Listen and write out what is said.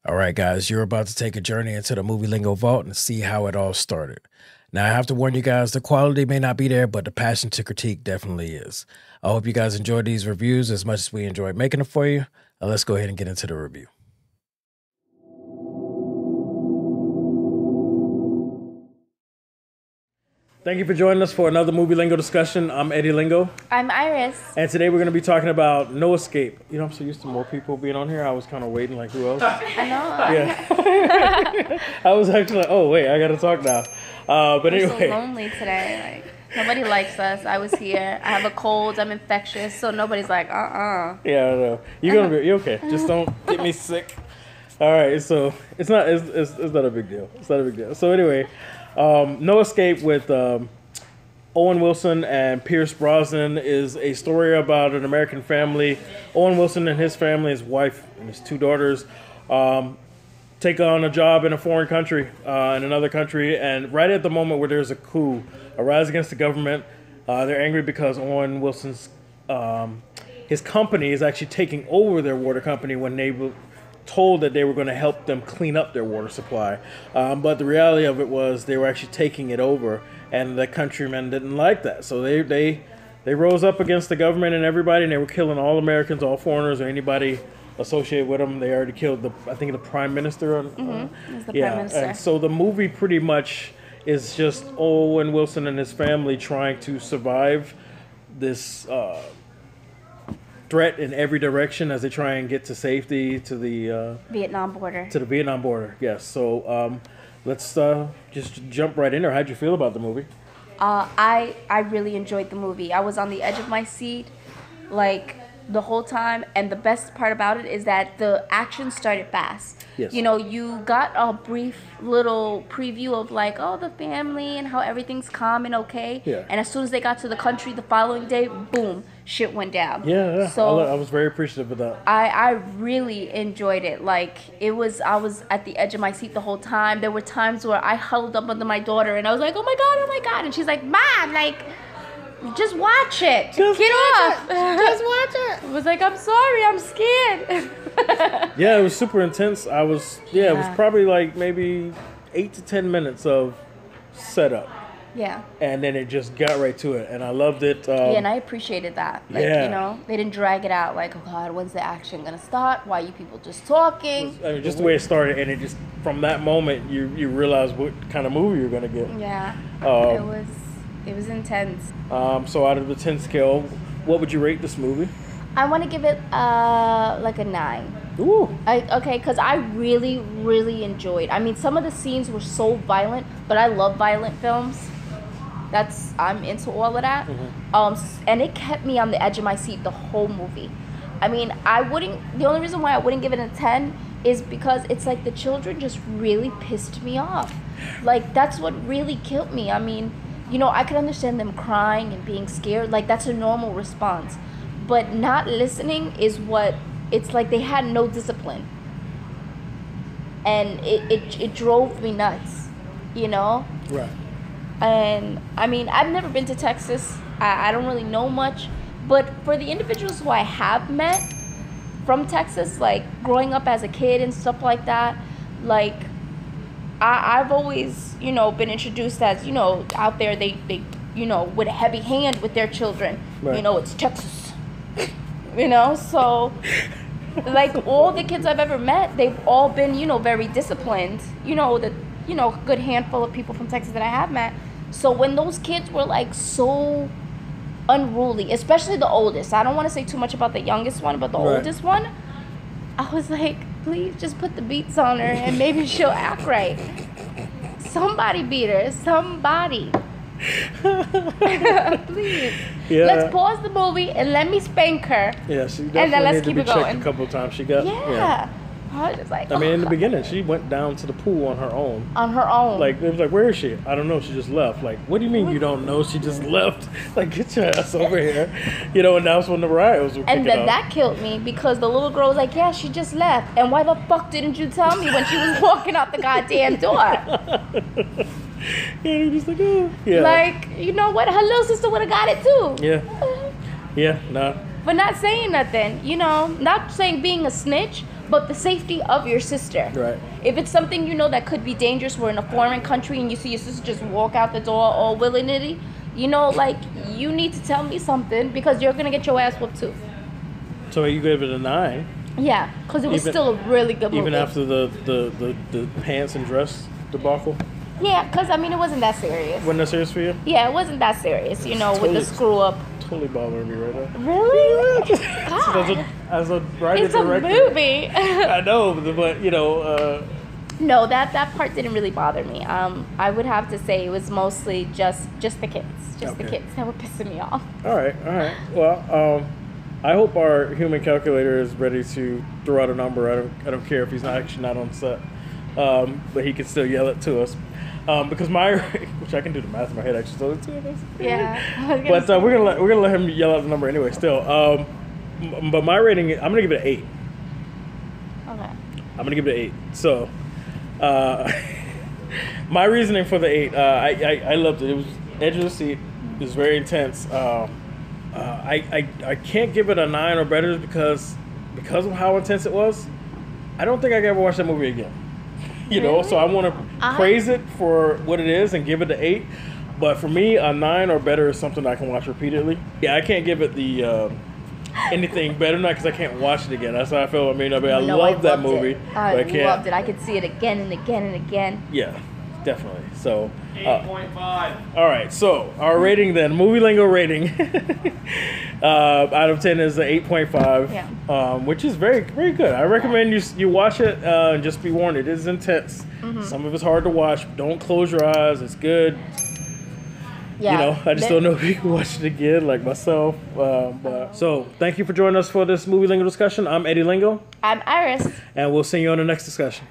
All right, guys, you're about to take a journey into the Movie Lingo vault and see how it all started. Now, I have to warn you guys, the quality may not be there, but the passion to critique definitely is. I hope you guys enjoyed these reviews as much as we enjoyed making them for you. Now, let's go ahead and get into the review. Thank you for joining us for another Movie Lingo discussion. I'm Eddie Lingo. I'm Iris. And today we're going to be talking about No Escape. You know, I'm so used to more people being on here. I was kind of waiting, like, who else? I know. Yeah. I was actually like, oh, wait, I got to talk now. But I'm anyway. so lonely today. Like, nobody likes us. I was here. I have a cold. I'm infectious. So nobody's like, Yeah, I know. You're okay. Just don't get me sick. All right, so it's not a big deal. It's not a big deal. So anyway, No Escape with Owen Wilson and Pierce Brosnan is a story about an American family. Owen Wilson and his family, his wife and his two daughters, take on a job in a foreign country, in another country, and right at the moment where there's a coup, a rise against the government, they're angry because Owen Wilson's his company is actually taking over their water company when they were told that they were going to help them clean up their water supply. But the reality of it was they were actually taking it over, and the countrymen didn't like that. So they rose up against the government and everybody, and they were killing all Americans, all foreigners, or anybody associated with them. They already killed the Prime Minister. it was the Prime Minister. And so the movie pretty much is just Owen Wilson and his family trying to survive this threat in every direction as they try and get to safety to the Vietnam border. To the Vietnam border, yes. So let's just jump right in there. How'd you feel about the movie? I really enjoyed the movie. I was on the edge of my seat, like, the whole time, and the best part about it is that the action started fast. Yes. You know, you got a brief little preview of, like, oh, the family and how everything's calm and okay. Yeah. And as soon as they got to the country the following day, boom, shit went down. Yeah. So I was very appreciative of that. I really enjoyed it. Like, I was at the edge of my seat the whole time. There were times where I huddled up under my daughter and I was like, oh my God. And she's like, Mom, like, just watch it. Just Get watch off. it. Just watch it. I was like, I'm sorry, I'm scared. Yeah, it was super intense. It was probably like maybe 8 to 10 minutes of setup. Yeah. And then it just got right to it, and I loved it. And I appreciated that. Like, you know, they didn't drag it out like, oh God, when's the action gonna start? Why are you people just talking? I mean, just the way it started, and it just, from that moment, you realize what kind of movie you're gonna get. Yeah. It was intense. So out of the 10 scale, what would you rate this movie? I want to give it like a 9. Ooh. Because I really, really enjoyed. I mean, some of the scenes were so violent, but I love violent films. I'm into all of that. Mm-hmm. And it kept me on the edge of my seat the whole movie. I mean, the only reason why I wouldn't give it a 10 is because it's like the children just really pissed me off. Like, that's what really killed me. I mean, you know, I could understand them crying and being scared. Like, that's a normal response. But not listening is what, it's like they had no discipline. And it drove me nuts, you know? Right. And, I mean, I've never been to Texas. I don't really know much. But for the individuals who I have met from Texas, like, growing up as a kid and stuff like that, like, I've always, you know, been introduced as, you know, out there they you know, with a heavy hand with their children. Right. You know, it's Texas. You know, so, like, all the kids I've ever met, they've all been, you know, very disciplined. You know, a good handful of people from Texas that I have met. So when those kids were, like, so unruly, especially the oldest. I don't want to say too much about the youngest one, but the oldest one, I was like, please just put the beats on her and maybe she'll act right. Somebody beat her. Somebody. Please. Yeah. Let's pause the movie and let me spank her. Yeah, she definitely and then let's needed keep to it be checked going. a couple of times. She got Yeah. I was just like, I mean, in the beginning, she went down to the pool on her own. On her own. Like, it was like, where is she? I don't know. She just left. Like, what do you mean you don't know? She just left. Like, get your ass over here. You know, and that's when the riots were kicking And then off. that killed me because the little girl was like, yeah, she just left. And why the fuck didn't you tell me when she was walking out the goddamn door? Yeah, he was like, oh. Yeah. Like, you know what? Her little sister would have got it too. Yeah. Yeah, nah. For not saying nothing, you know, not saying being a snitch, but the safety of your sister. Right. If it's something you know that could be dangerous, we're in a foreign country and you see your sister just walk out the door all willy-nilly, you know, like, you need to tell me something because you're gonna get your ass whooped too. So you gave it a 9. Yeah, because it was still a really good movie. Even after the pants and dress debacle? Yeah, because, I mean, it wasn't that serious. Wasn't that serious for you? Yeah, it wasn't that serious, you know, totally, with the screw up. Totally bothering me right now. Really? God. As a writer, it's director. a movie. I know, but, you know... No, that part didn't really bother me. I would have to say it was mostly just the kids. Just the kids that were pissing me off. All right. Well, I hope our human calculator is ready to throw out a number. I don't care if he's actually not on set, but he can still yell it to us. Because which I can do the math in my head actually. So it's, yeah. But we're gonna let him yell out the number anyway. Still, but my rating, I'm gonna give it an 8. Okay. I'm gonna give it an 8. So, my reasoning for the 8, I loved it. It was edge of the seat. It was very intense. I can't give it a 9 or better because of how intense it was. I don't think I can ever watch that movie again. You know, so I want to praise it for what it is and give it an 8. But for me, a 9 or better is something I can watch repeatedly. Yeah, I can't give it the anything better than that because I can't watch it again. That's how I feel. I love that movie. I loved it. I could see it again and again and again. Yeah, definitely. So 8.5. All right, so our rating then, Movie Lingo rating out of 10 is an 8.5, which is very, very good. I recommend you watch it and just be warned, it is intense. Mm-hmm. Some of it's hard to watch. Don't close your eyes. It's good. Yeah, you know, I just don't know if you can watch it again, like myself. So thank you for joining us for this Movie Lingo discussion. I'm Eddie Lingo. I'm Iris. And we'll see you on the next discussion.